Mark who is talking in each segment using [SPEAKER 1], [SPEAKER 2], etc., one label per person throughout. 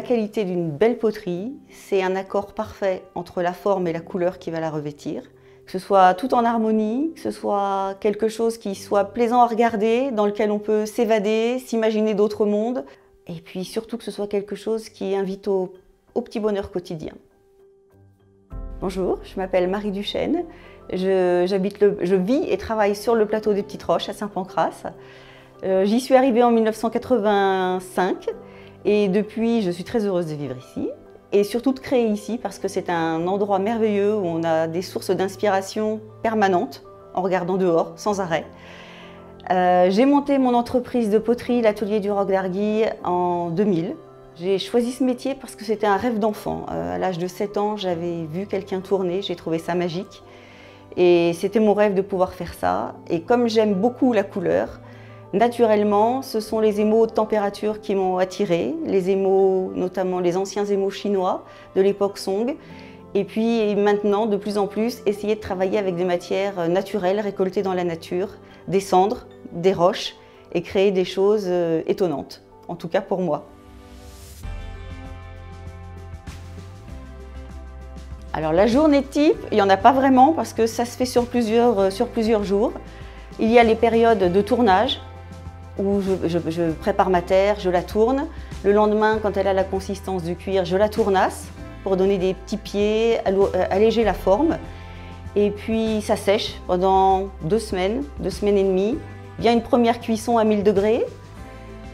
[SPEAKER 1] qualité d'une belle poterie, c'est un accord parfait entre la forme et la couleur qui va la revêtir. Que ce soit tout en harmonie, que ce soit quelque chose qui soit plaisant à regarder, dans lequel on peut s'évader, s'imaginer d'autres mondes. Et puis surtout que ce soit quelque chose qui invite au petit bonheur quotidien. Bonjour, je m'appelle Marie Duchesne. Je vis et travaille sur le plateau des Petites Roches à Saint-Pancrace. J'y suis arrivée en 1985 et depuis je suis très heureuse de vivre ici et surtout de créer ici parce que c'est un endroit merveilleux où on a des sources d'inspiration permanentes en regardant dehors sans arrêt. J'ai monté mon entreprise de poterie, l'Atelier du Roc d'Arguille, en 2000. J'ai choisi ce métier parce que c'était un rêve d'enfant. À l'âge de 7 ans, j'avais vu quelqu'un tourner, j'ai trouvé ça magique. Et c'était mon rêve de pouvoir faire ça. Et comme j'aime beaucoup la couleur, naturellement, ce sont les émaux haute température qui m'ont attirée. Les émaux, notamment les anciens émaux chinois de l'époque Song. Et puis maintenant, de plus en plus, essayer de travailler avec des matières naturelles récoltées dans la nature, des cendres, des roches, et créer des choses étonnantes, en tout cas pour moi. Alors la journée type, il n'y en a pas vraiment parce que ça se fait sur plusieurs jours. Il y a les périodes de tournage où je prépare ma terre, je la tourne. Le lendemain, quand elle a la consistance du cuir, je la tournasse pour donner des petits pieds, alléger la forme. Et puis ça sèche pendant 2 semaines et demie. Il y a une première cuisson à 1000 degrés.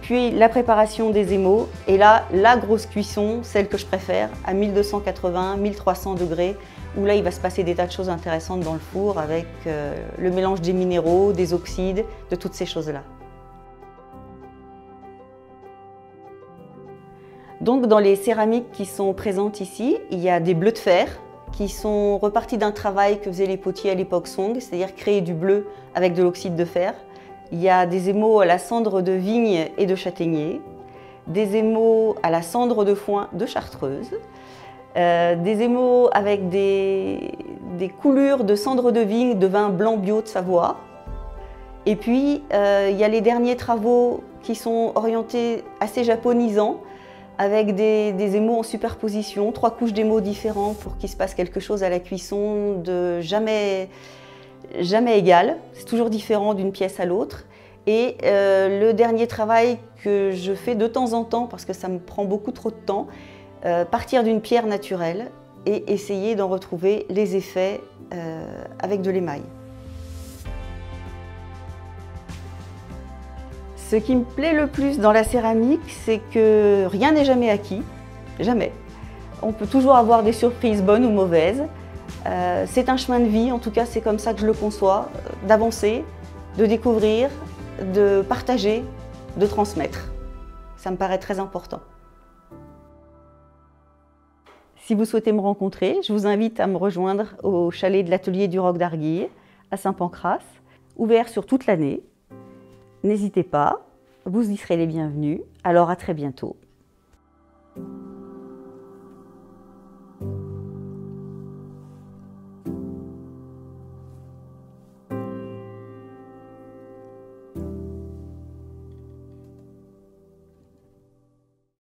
[SPEAKER 1] Puis la préparation des émaux et là, la grosse cuisson, celle que je préfère, à 1280, 1300 degrés, où là, il va se passer des tas de choses intéressantes dans le four avec le mélange des minéraux, des oxydes, de toutes ces choses-là. Donc dans les céramiques qui sont présentes ici, il y a des bleus de fer qui sont repartis d'un travail que faisaient les potiers à l'époque Song, c'est-à-dire créer du bleu avec de l'oxyde de fer. Il y a des émaux à la cendre de vigne et de châtaignier, des émaux à la cendre de foin de Chartreuse, des émaux avec des coulures de cendre de vigne de vin blanc bio de Savoie. Et puis, il y a les derniers travaux qui sont orientés assez japonisants, avec des émaux en superposition, 3 couches d'émaux différents pour qu'il se passe quelque chose à la cuisson de jamais égal, c'est toujours différent d'une pièce à l'autre. Et le dernier travail que je fais de temps en temps, parce que ça me prend beaucoup trop de temps, partir d'une pierre naturelle et essayer d'en retrouver les effets avec de l'émail. Ce qui me plaît le plus dans la céramique, c'est que rien n'est jamais acquis, jamais. On peut toujours avoir des surprises bonnes ou mauvaises. C'est un chemin de vie, en tout cas c'est comme ça que je le conçois, d'avancer, de découvrir, de partager, de transmettre. Ça me paraît très important. Si vous souhaitez me rencontrer, je vous invite à me rejoindre au chalet de l'Atelier du Roc d'Arguille à Saint-Pancrace, ouvert sur toute l'année. N'hésitez pas, vous y serez les bienvenus, alors à très bientôt.